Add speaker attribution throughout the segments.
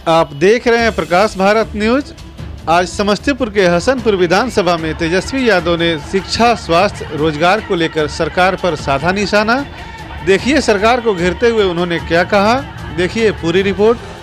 Speaker 1: आप देख रहे हैं प्रकाश भारत न्यूज। आज समस्तीपुर के हसनपुर विधानसभा में तेजस्वी यादव ने शिक्षा, स्वास्थ्य, रोजगार को लेकर सरकार पर साधा निशाना। देखिए सरकार को घेरते हुए उन्होंने क्या कहा, देखिए पूरी रिपोर्ट।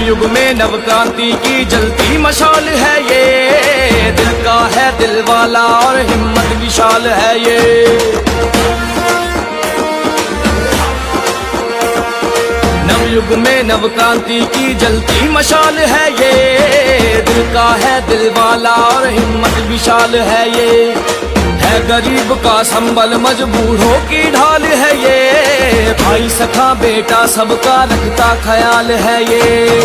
Speaker 2: युग में नव क्रांति की जलती मशाल है ये, दिल का है दिल वाला और हिम्मत विशाल है ये। नवयुग में नव क्रांति की जलती मशाल है ये, दिल का है दिल वाला और हिम्मत विशाल है ये। है गरीब का संबल मजबूरों की ढाल है ये, भाई सखा बेटा सबका रखता ख्याल है ये।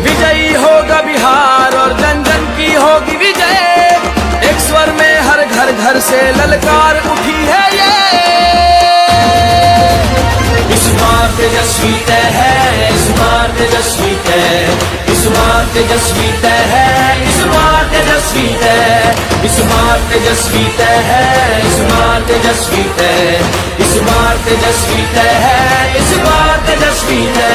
Speaker 2: विजयी होगा बिहार और जन जन की होगी विजय, एक स्वर में हर घर हर घर से ललकार उठी है ये। इस बार तेजस्वी तय है, इस बार तेजस्वी तय, इस बार तेजस्वी तय है, इस बार तेजस्वी तय, इस बार तेजस्वी तय है, इस बार तेजस्वी तय, इस बार तेजस्वी तय है, इस बार तेजस्वी तय।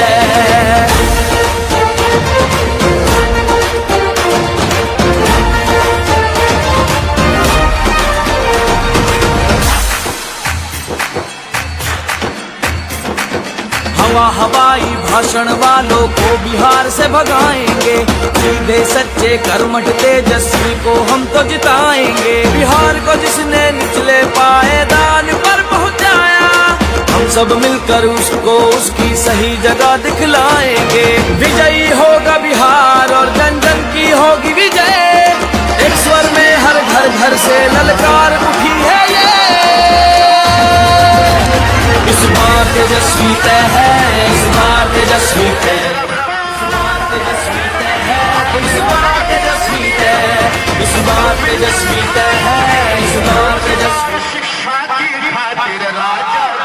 Speaker 2: हवा हवाई भाषण वालों को बिहार से भगाएंगे, सीधे सच्चे कर्मठ तेजस्वी को हम तो जिताएंगे। बिहार को जिसने निचले पायदान पर पहुंचाया, हम सब मिलकर उसको उसकी सही जगह दिखलाएंगे। विजयी होगा बिहार और जन जन की होगी विजय, एक स्वर में हर घर घर से ललकार उठी है ये। इस बार तेजस्वी तय है, इस बार तेजस्वी तय, इस बार तेजस्वी तय है, इस बार तेजस्वी तय, इस बार तेजस्वी तय है, इस बार तेजस्वी।
Speaker 3: शिक्षा की खातिर राजद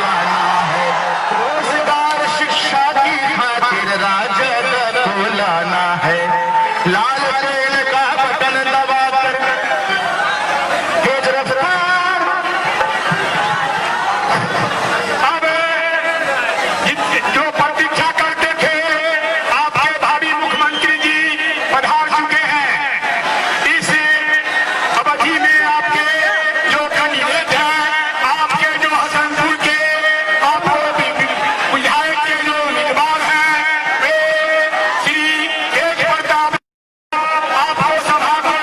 Speaker 3: लाना है, रोजगार शिक्षा की खातिर राजद लाना है। लाल तेल का बटन दबाकर तेज रफ्तार, अब जो प्रतीक्षा करते थे आपके भावी मुख्यमंत्री जी पधार चुके हैं। इस अवधि में आपके जो कैंडिडेट हैं, आपके जो हसनपुर के आपको विधायक के जो उम्मीदवार हैं, वे श्री तेज प्रताप आपको सभा को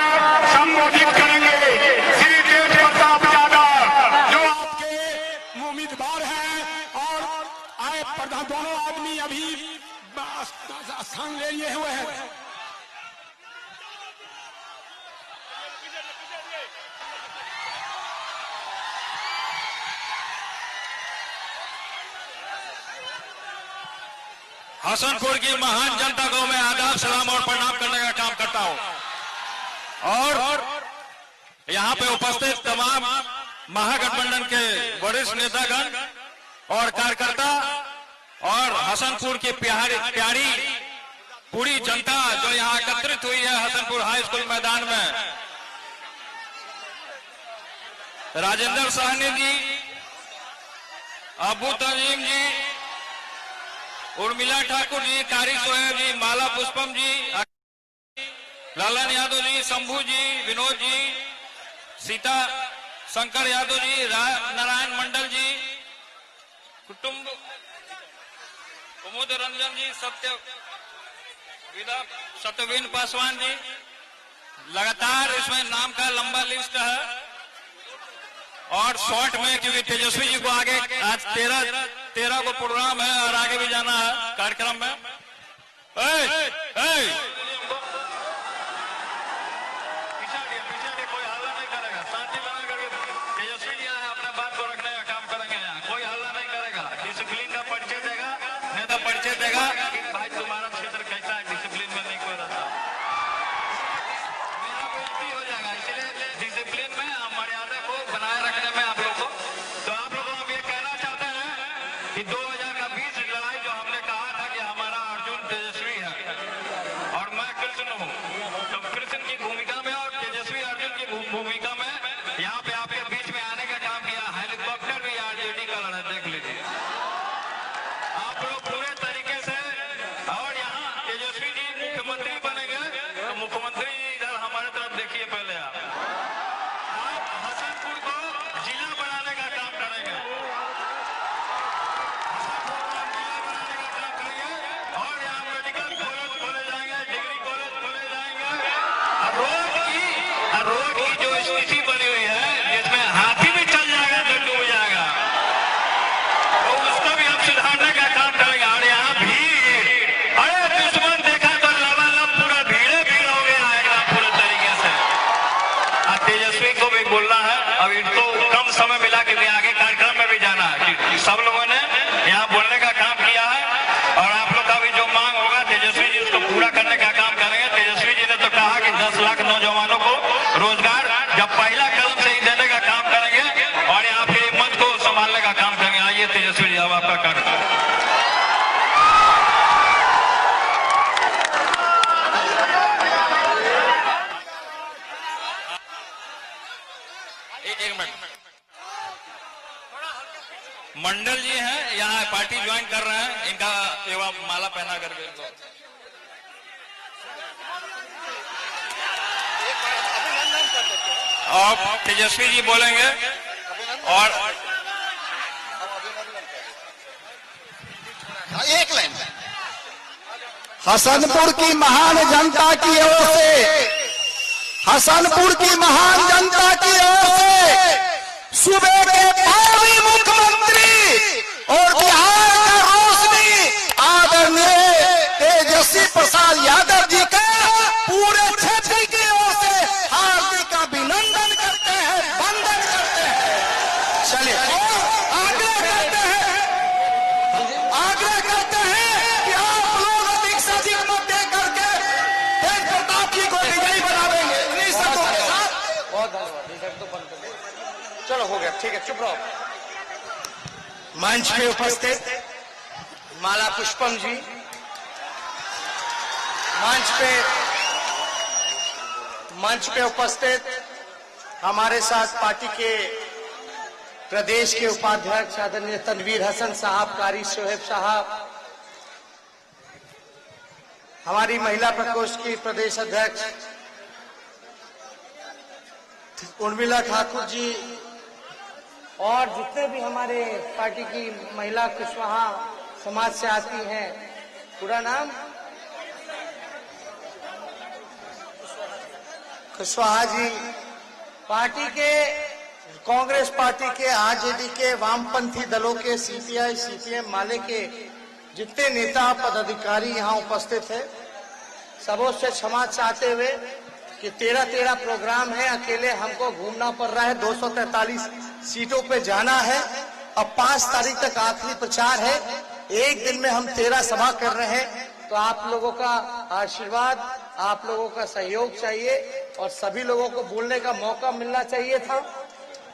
Speaker 3: संबोधित करेंगे। श्री तेज प्रताप यादव जो आपके उम्मीदवार हैं और आए प्रधान, दोनों आदमी अभी स्थान ले लिए हुए हैं।
Speaker 4: हसनपुर की महान जनता को मैं आदाब सलाम और प्रणाम करने का काम करता हूं। और यहां पे उपस्थित तमाम महागठबंधन के वरिष्ठ नेतागण और कार्यकर्ता और हसनपुर की प्यारी पूरी जनता जो यहां एकत्रित हुई है हसनपुर हाई स्कूल मैदान में, राजेंद्र साहनी जी, अबू तंजीम जी, उर्मिला ठाकुर जी, कारी सोहेब जी, माला पुष्पम जी, लालन यादव जी, शंभू जी, विनोद जी, सीता शंकर यादव जी, नारायण मंडल जी, कुटुंब कुमुद रंजन जी, सत्यवीन पासवान जी, लगातार इसमें नाम का लंबा लिस्ट है। और शॉर्ट में क्योंकि तेजस्वी जी को आगे आज 13 को प्रोग्राम है और आगे भी जाना है कार्यक्रम में।
Speaker 3: कोई हल्ला नहीं करेगा, शांति बना करके तेजस्वी जी आए अपने बात को रखने का काम करेंगे। यहाँ कोई हल्ला नहीं करेगा, डिसिप्लिन का परिचय देगा, नेता परिचय देगा कि भाई तुम्हारा क्षेत्र कैसा है, डिसिप्लिन में नहीं कोई रहता। मेरा बेइज्जती हो जाएगा, इसलिए डिसिप्लिन में मर्यादा को बनाए रखने में आप लोग को, तो आप लोग हम ये कहना चाहते हैं कि 2020 लड़ाई जो हमने कहा था कि हमारा अर्जुन तेजस्वी है,
Speaker 4: मंडल जी हैं यहाँ पार्टी ज्वाइन कर रहे हैं, इनका एवं माला पहना करके इनको। और तेजस्वी जी बोलेंगे और
Speaker 5: एक लाइन हसनपुर की महान जनता की ओर से, हसनपुर की महान जनता की ओर से सूबे के भावी मुख्यमंत्री और बिहार का रोशनी आदरणीय तेजस्वी प्रसाद यादव जी का पूरे क्षेत्र की ओर से हार्दिक अभिनंदन करते हैं, वंदन करते हैं। चलिए आग्रह करते हैं कि आप लोग अधिक से अधिक मत दे करके तेज प्रताप जी को विजयी बनावेंगे। इन्हीं शब्दों के साथ बहुत धन्यवाद। चलो हो गया, ठीक है, चुप रहो। मंच पे उपस्थित माला पुष्पम जी, मंच पे उपस्थित हमारे साथ पार्टी के प्रदेश के उपाध्यक्ष आदरणीय तनवीर हसन साहब, कारी शोहेब साहब, हमारी महिला प्रकोष्ठ की प्रदेश अध्यक्ष उर्मिला ठाकुर जी, और जितने भी हमारे पार्टी की महिला कुशवाहा समाज से आती हैं, पूरा नाम कुशवाहा जी, पार्टी के कांग्रेस पार्टी के, आरजेडी के, वामपंथी दलों के, सीपीआई, सीपीएम, माले के जितने नेता पदाधिकारी यहाँ उपस्थित है, सबों से क्षमा चाहते हुए कि 13 प्रोग्राम है, अकेले हमको घूमना पड़ रहा है, 243 सीटों पे जाना है। अब 5 तारीख तक आखिरी प्रचार है, एक दिन में हम 13 सभा कर रहे हैं, तो आप लोगों का आशीर्वाद, आप लोगों का सहयोग चाहिए और सभी लोगों को बोलने का मौका मिलना चाहिए था,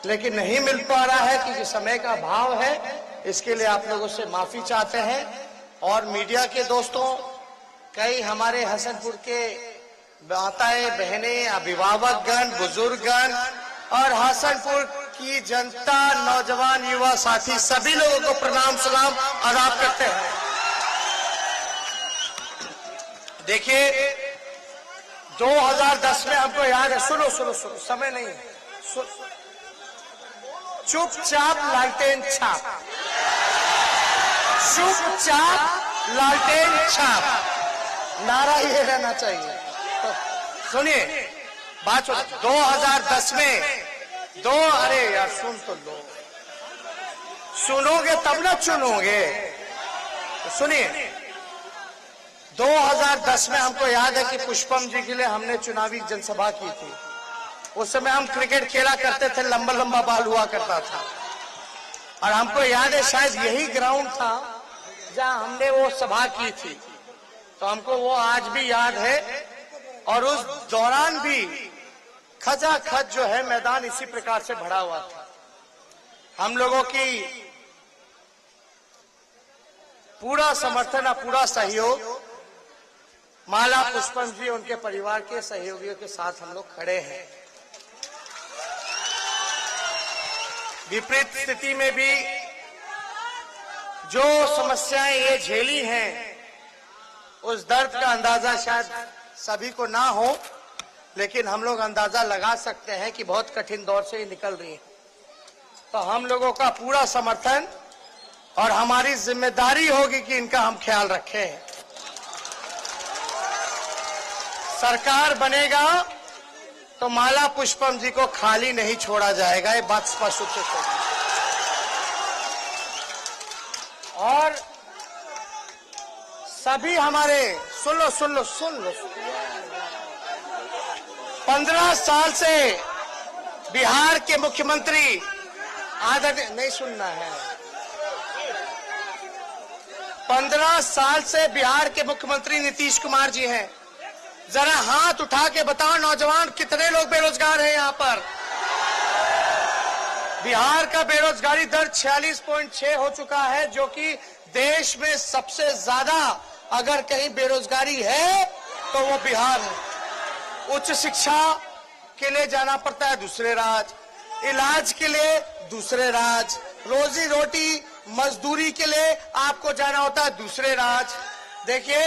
Speaker 5: लेकिन नहीं मिल पा रहा है क्योंकि समय का अभाव है। इसके लिए आप लोगों से माफी चाहते हैं। और मीडिया के दोस्तों, कई हमारे हसनपुर के माताएं, बहनें, अभिभावकगण, बुजुर्गगण और हसनपुर की जनता, नौजवान, युवा साथी, सभी लोगों को प्रणाम सलाम आदाब करते हैं। देखिए 2010 में हमको याद है, सुनो समय नहीं है, चुपचाप लालटेन छाप, चुपचाप लालटेन छाप, नारा ये रहना चाहिए। तो सुनिए बात, 2010 में अरे यार सुन तो लो, सुनोगे तब ना चुनोगे। तो सुनिए 2010 में हमको याद है कि पुष्पम जी के लिए हमने चुनावी जनसभा की थी। उस समय हम क्रिकेट खेला करते थे, लंबा लंबा बॉल हुआ करता था, और हमको याद है शायद यही ग्राउंड था जहां हमने वो सभा की थी। तो हमको वो आज भी याद है, और उस दौरान भी खचाखच जो है मैदान इसी प्रकार से भरा हुआ था। हम लोगों की पूरा समर्थन और पूरा सहयोग माला पुष्पम जी, उनके परिवार के सहयोगियों के साथ हम लोग खड़े हैं। विपरीत स्थिति में भी जो समस्याएं ये झेली हैं, उस दर्द का अंदाजा शायद सभी को ना हो, लेकिन हम लोग अंदाजा लगा सकते हैं कि बहुत कठिन दौर से ये निकल रही है। तो हम लोगों का पूरा समर्थन और हमारी जिम्मेदारी होगी कि इनका हम ख्याल रखें। सरकार बनेगा तो माला पुष्पम जी को खाली नहीं छोड़ा जाएगा, ये बात स्पष्ट रूप से। और सभी हमारे सुन लो 15 साल से बिहार के मुख्यमंत्री आदरणीय, नहीं सुनना है, 15 साल से बिहार के मुख्यमंत्री नीतीश कुमार जी हैं। जरा हाथ उठा के बताओ नौजवान, कितने लोग बेरोजगार हैं यहाँ पर? बिहार का बेरोजगारी दर 46.6 हो चुका है, जो कि देश में सबसे ज्यादा अगर कहीं बेरोजगारी है तो वो बिहार है। उच्च शिक्षा के लिए जाना पड़ता है दूसरे राज्य, इलाज के लिए दूसरे राज्य, रोजी रोटी मजदूरी के लिए आपको जाना होता है दूसरे राज्य। देखिए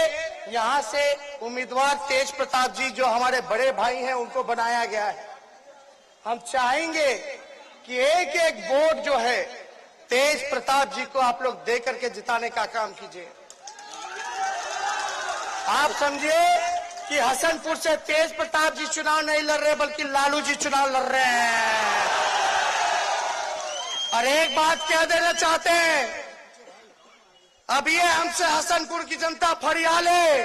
Speaker 5: यहाँ से उम्मीदवार तेज प्रताप जी जो हमारे बड़े भाई हैं उनको बनाया गया है। हम चाहेंगे कि एक एक वोट जो है तेज प्रताप जी को आप लोग दे करके जिताने का काम कीजिए। आप समझिए कि हसनपुर से तेज प्रताप जी चुनाव नहीं लड़ रहे बल्कि लालू जी चुनाव लड़ रहे हैं। और एक बात कह देना चाहते हैं, अब ये हमसे हसनपुर की जनता फरियाद है,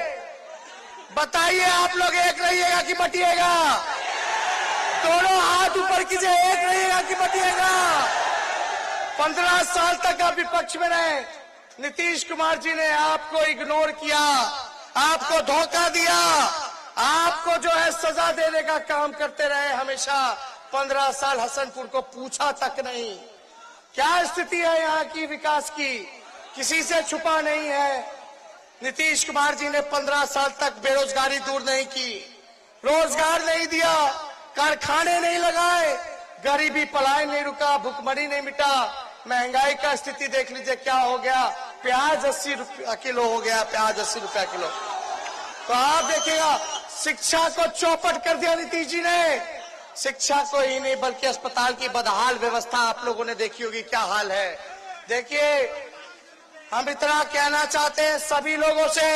Speaker 5: बताइए आप लोग एक रहिएगा कि बटिएगा? दोनों हाथ ऊपर कीजिए, एक रहिएगा कि बटिएगा? 15 साल तक आप विपक्ष में रहे, नीतीश कुमार जी ने आपको इग्नोर किया, आपको धोखा दिया, आपको जो है सजा देने का काम करते रहे हमेशा। 15 साल हसनपुर को पूछा तक नहीं। क्या स्थिति है यहाँ की विकास की, किसी से छुपा नहीं है। नीतीश कुमार जी ने 15 साल तक बेरोजगारी दूर नहीं की, रोजगार नहीं दिया, कारखाने नहीं लगाए, गरीबी पलायन नहीं रुका, भुखमरी नहीं मिटा। महंगाई का स्थिति देख लीजिए क्या हो गया, प्याज 80 रुपया किलो हो गया, प्याज 80 रुपया किलो। तो आप देखिएगा शिक्षा को चौपट कर दिया नीतीश जी ने। शिक्षा को ही नहीं बल्कि अस्पताल की बदहाल व्यवस्था आप लोगों ने देखी होगी क्या हाल है। देखिए हम इतना कहना चाहते हैं सभी लोगों से,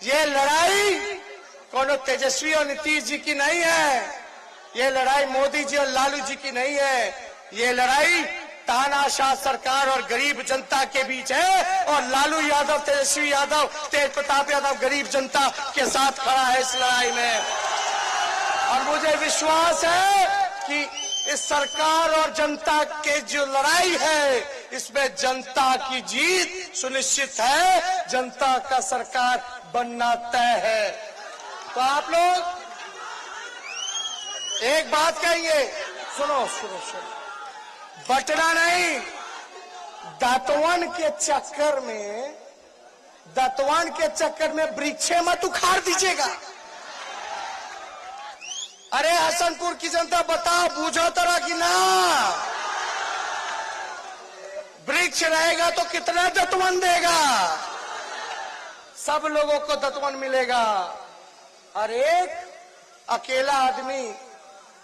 Speaker 5: ये लड़ाई कोनो तेजस्वी और नीतीश जी की नहीं है, ये लड़ाई मोदी जी और लालू जी की नहीं है, ये लड़ाई तानाशाह सरकार और गरीब जनता के बीच है। और लालू यादव, तेजस्वी यादव, तेज प्रताप यादव गरीब जनता के साथ खड़ा है इस लड़ाई में। और मुझे विश्वास है कि इस सरकार और जनता के जो लड़ाई है इसमें जनता की जीत सुनिश्चित है, जनता का सरकार बनना तय है। तो आप लोग एक बात कहेंगे, सुनो सुनो सुनो, बटना नहीं, दतवन के चक्कर में वृक्षे मत उखाड़ दीजिएगा। अरे हसनपुर की जनता बताओ, बूझो तरह की ना, वृक्ष रहेगा तो कितना दतवन देगा? सब लोगों को दतवन मिलेगा। और एक अकेला आदमी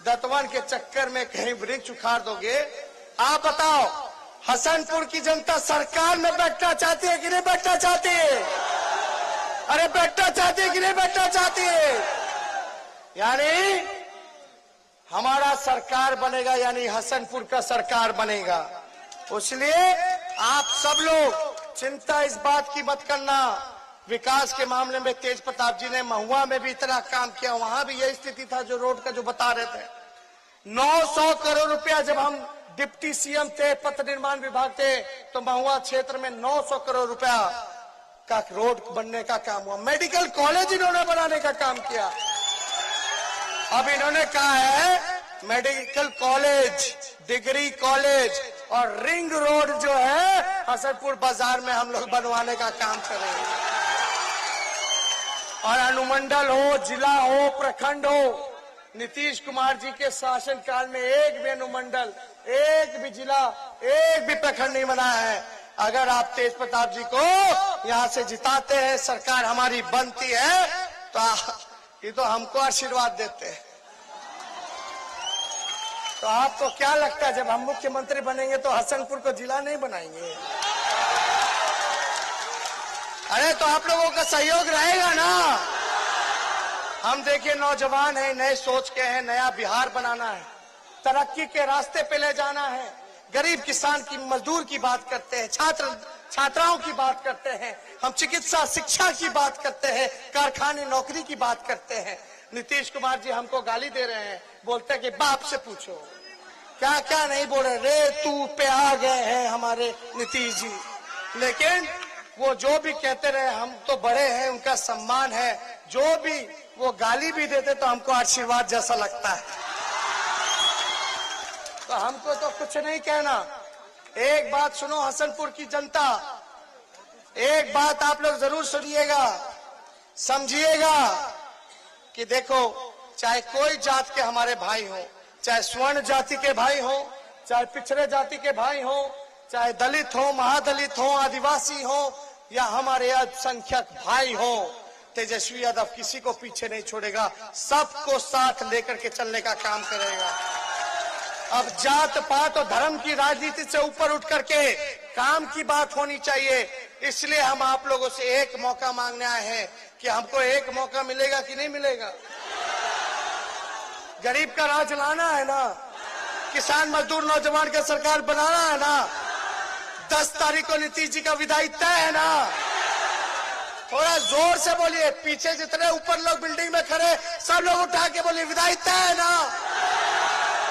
Speaker 5: दतवन के चक्कर में कहीं वृक्ष उखाड़ दोगे, आप बताओ हसनपुर की जनता सरकार में बैठना चाहती है कि नहीं बैठना चाहती है? अरे बैठना चाहती है कि नहीं बैठना चाहती है? यानी हमारा सरकार बनेगा, यानी हसनपुर का सरकार बनेगा। इसलिए आप सब लोग चिंता इस बात की मत करना। विकास के मामले में तेज प्रताप जी ने महुआ में भी इतना काम किया, वहां भी यही स्थिति था जो रोड का जो बता रहे थे। 900 करोड़ रुपया जब हम डिप्टी सीएम थे, पथ निर्माण विभाग थे, तो महुआ क्षेत्र में 900 करोड़ रुपया का रोड बनने का काम हुआ। मेडिकल कॉलेज इन्होंने बनाने का काम किया। अब इन्होंने कहा है मेडिकल कॉलेज, डिग्री कॉलेज और रिंग रोड जो है हसनपुर बाजार में हम लोग बनवाने का काम करेंगे। और अनुमंडल हो, जिला हो, प्रखंड हो, नीतीश कुमार जी के शासनकाल में एक भी अनुमंडल, एक भी जिला, एक भी प्रखंड नहीं बना है। अगर आप तेज प्रताप जी को यहाँ से जिताते हैं, सरकार हमारी बनती है, तो ये तो हमको आशीर्वाद देते हैं। तो आपको क्या लगता है जब हम मुख्यमंत्री बनेंगे तो हसनपुर को जिला नहीं बनाएंगे? अरे तो आप लोगों का सहयोग रहेगा ना। हम देखिए नौजवान हैं, नए सोच के हैं, नया बिहार बनाना है, तरक्की के रास्ते पे ले जाना है। गरीब किसान की, मजदूर की बात करते हैं, छात्राओं की बात करते हैं, हम चिकित्सा शिक्षा की बात करते हैं, कारखाने नौकरी की बात करते हैं। नीतीश कुमार जी हमको गाली दे रहे हैं, बोलते हैं कि बाप से पूछो, क्या क्या नहीं बोल रहे, रे तू पे आ गए हैं हमारे नीतीश जी। लेकिन वो जो भी कहते रहे, हम तो बड़े हैं, उनका सम्मान है। जो भी वो गाली भी देते तो हमको आशीर्वाद जैसा लगता है। तो हमको तो कुछ नहीं कहना। एक बात सुनो हसनपुर की जनता, एक बात आप लोग जरूर सुनिएगा, समझिएगा कि देखो, चाहे कोई जात के हमारे भाई हो, चाहे स्वर्ण जाति के भाई हो, चाहे पिछड़े जाति के भाई हो, चाहे दलित हो, महादलित हो, आदिवासी हो या हमारे अल्पसंख्यक भाई हो, तेजस्वी यादव किसी को पीछे नहीं छोड़ेगा, सबको साथ लेकर के चलने का काम करेगा। अब जात पात और धर्म की राजनीति से ऊपर उठ करके काम की बात होनी चाहिए। इसलिए हम आप लोगों से एक मौका मांगने आए हैं कि हमको एक मौका मिलेगा कि नहीं मिलेगा। गरीब का राज लाना है ना, किसान मजदूर नौजवान का सरकार बनाना है ना, 10 तारीख को नीतीश जी का विदाई तय है ना। थोड़ा जोर से बोलिए, पीछे जितने ऊपर लोग बिल्डिंग में खड़े सब लोग उठा के बोलिए विदाई तय है ना।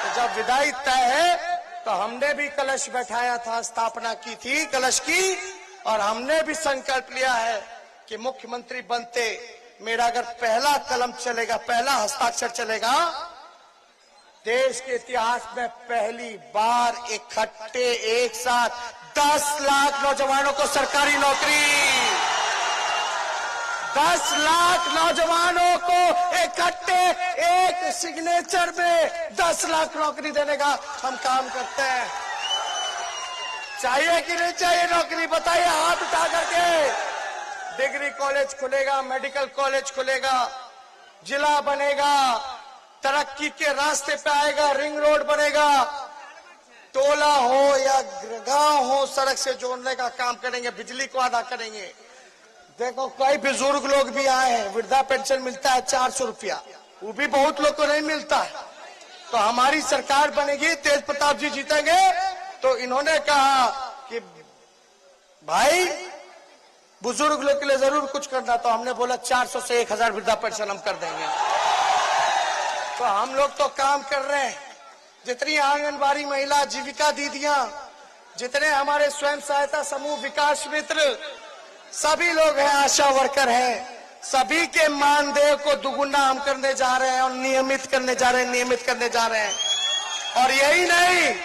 Speaker 5: तो जब विदाई तय है तो हमने भी कलश बैठाया था, स्थापना की थी कलश की, और हमने भी संकल्प लिया है कि मुख्यमंत्री बनते मेरा अगर पहला कलम चलेगा, पहला हस्ताक्षर चलेगा, देश के इतिहास में पहली बार इकट्ठे एक साथ 10 लाख नौजवानों को सरकारी नौकरी, 10 लाख नौजवानों को इकट्ठे एक सिग्नेचर में 10 लाख नौकरी देने का हम काम करते हैं। चाहिए कि नहीं चाहिए नौकरी, बताइए हाथ उठा करके। डिग्री कॉलेज खुलेगा, मेडिकल कॉलेज खुलेगा, जिला बनेगा, तरक्की के रास्ते पे आएगा, रिंग रोड बनेगा, टोला हो या गांव हो सड़क से जोड़ने का काम करेंगे, बिजली को अदा करेंगे। देखो कई बुजुर्ग लोग भी आए हैं, वृद्धा पेंशन मिलता है 400 रुपया, वो भी बहुत लोग को नहीं मिलता है। तो हमारी सरकार बनेगी, तेज प्रताप जी जीतेंगे, तो इन्होंने कहा कि भाई बुजुर्ग लोग के लिए जरूर कुछ करना, तो हमने बोला 400 से 1000 वृद्धा पेंशन हम कर देंगे। तो हम लोग तो काम कर रहे हैं। जितनी आंगनबाड़ी महिला, जीविका दीदियां, जितने हमारे स्वयं सहायता समूह, विकास मित्र, सभी लोग हैं, आशा वर्कर हैं, सभी के मानदेय को दुगुना हम करने जा रहे हैं और नियमित करने जा रहे हैं। और यही नहीं,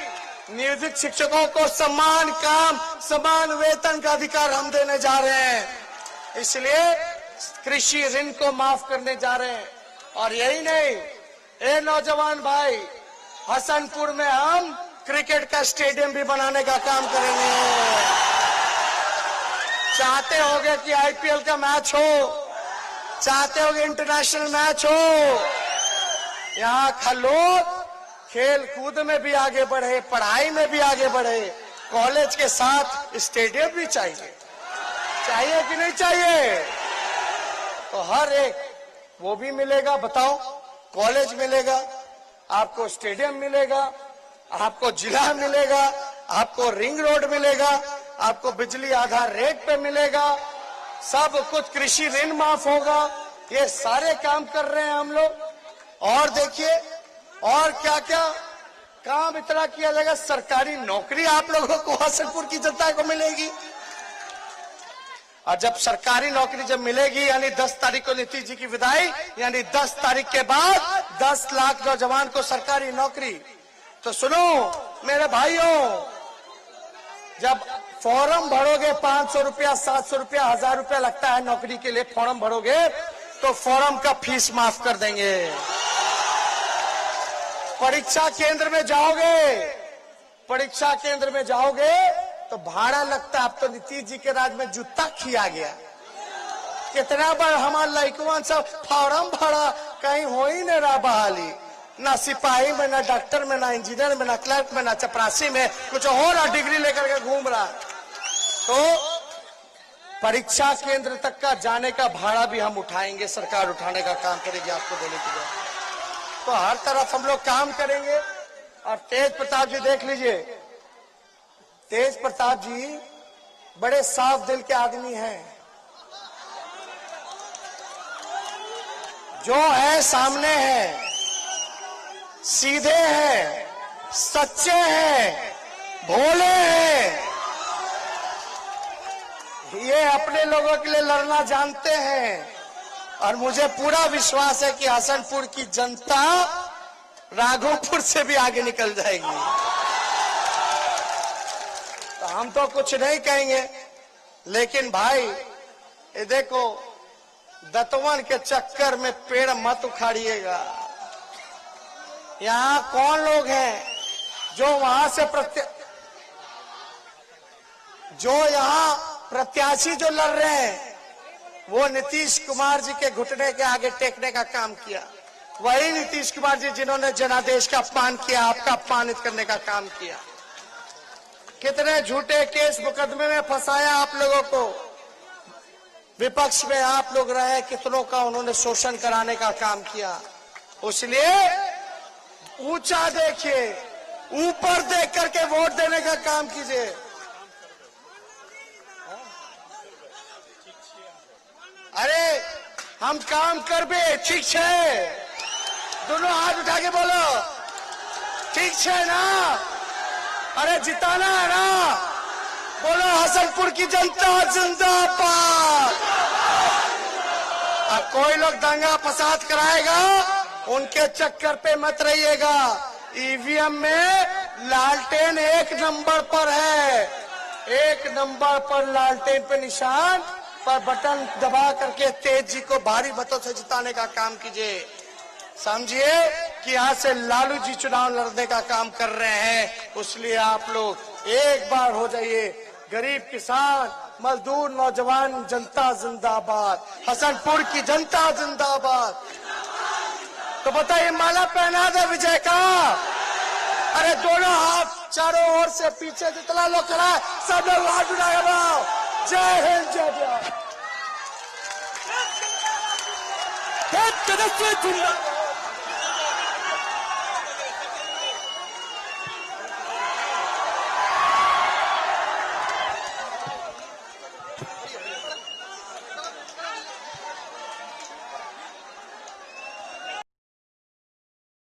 Speaker 5: नियोजित शिक्षकों को समान काम, समान वेतन का अधिकार हम देने जा रहे हैं। इसलिए कृषि ऋण को माफ करने जा रहे हैं। और यही नहीं, ए नौजवान भाई, हसनपुर में हम क्रिकेट का स्टेडियम भी बनाने का काम करेंगे। चाहते होगे कि आईपीएल का मैच हो, चाहते होगे इंटरनेशनल मैच हो, यहाँ लोग खेल कूद में भी आगे बढ़े, पढ़ाई में भी आगे बढ़े, कॉलेज के साथ स्टेडियम भी चाहिए कि नहीं चाहिए। तो हर एक वो भी मिलेगा, बताओ, कॉलेज मिलेगा, आपको स्टेडियम मिलेगा, आपको जिला मिलेगा, आपको रिंग रोड मिलेगा, आपको बिजली आधार रेट पे मिलेगा, सब कुछ, कृषि ऋण माफ होगा। ये सारे काम कर रहे हैं हम लोग। और देखिए और क्या क्या काम इतना किया जाएगा। सरकारी नौकरी आप लोगों को हसनपुर की जनता को मिलेगी। और जब सरकारी नौकरी जब मिलेगी, यानी 10 तारीख को नीतीश जी की विदाई, यानी 10 तारीख के बाद 10 लाख नौजवान को सरकारी नौकरी। तो सुनो मेरे भाइयों, जब फॉर्म भरोगे 500 रुपया, 700 रुपया, 1000 रुपया लगता है नौकरी के लिए, फॉर्म भरोगे तो फॉर्म का फीस माफ कर देंगे। परीक्षा केंद्र में जाओगे तो भाड़ा लगता है। अब तो नीतीश जी के राज में जूता खिया गया। कितना बार हमारे लड़कवान सब फॉर्म भरा, कहीं हो ही नहीं रहा बहाली, ना सिपाही में, ना डॉक्टर में, ना इंजीनियर में, ना क्लर्क में, ना चपरासी में, कुछ हो रहा, डिग्री लेकर के घूम रहा। तो परीक्षा केंद्र तक का जाने का भाड़ा भी हम उठाएंगे, सरकार उठाने का काम करेगी, आपको बोले की बात। तो हर तरफ हम लोग काम करेंगे। और तेज प्रताप जी देख लीजिए, तेज प्रताप जी बड़े साफ दिल के आदमी हैं। जो है सामने है, सीधे हैं, सच्चे हैं, भोले हैं। ये अपने लोगों के लिए लड़ना जानते हैं। और मुझे पूरा विश्वास है कि हसनपुर की जनता राघोपुर से भी आगे निकल जाएगी। तो हम तो कुछ नहीं कहेंगे, लेकिन भाई ये देखो, दतवन के चक्कर में पेड़ मत उखाड़िएगा। यहाँ कौन लोग हैं जो वहां से जो यहाँ प्रत्याशी जो लड़ रहे हैं वो नीतीश कुमार जी के घुटने के आगे टेकने का काम किया। वही नीतीश कुमार जी जिन्होंने जनादेश का अपमान किया, आपका अपमानित करने का काम किया। कितने झूठे केस मुकदमे में फंसाया आप लोगों को। विपक्ष में आप लोग रहे, कितनों का उन्होंने शोषण कराने का काम किया। इसलिए ऊंचा देखिए, ऊपर देख करके वोट देने का काम कीजिए। अरे हम काम करबे, ठीक है? दोनों हाथ उठा के बोलो, ठीक है ना? अरे जिताना है ना? बोलो हसनपुर की जनता जिंदाबाद। अब कोई लोग दंगा फसाद कराएगा, उनके चक्कर पे मत रहिएगा। ईवीएम में लालटेन 1 नंबर पर है, 1 नंबर पर लालटेन पे निशान पर बटन दबा करके तेज जी को भारी मतों से जिताने का काम कीजिए। समझिए कि यहाँ से लालू जी चुनाव लड़ने का काम कर रहे हैं। इसलिए आप लोग एक बार हो जाइए। गरीब किसान, मजदूर, नौजवान जनता जिंदाबाद, हसनपुर की जनता जिंदाबाद। तो बताइए, माला पहना दे विजय का। अरे दोनों हाथ चारों ओर से पीछे जितना लोग खड़ा है सब लोग हाथ उठाए बनाओ। जय हिंद, जय बिहार।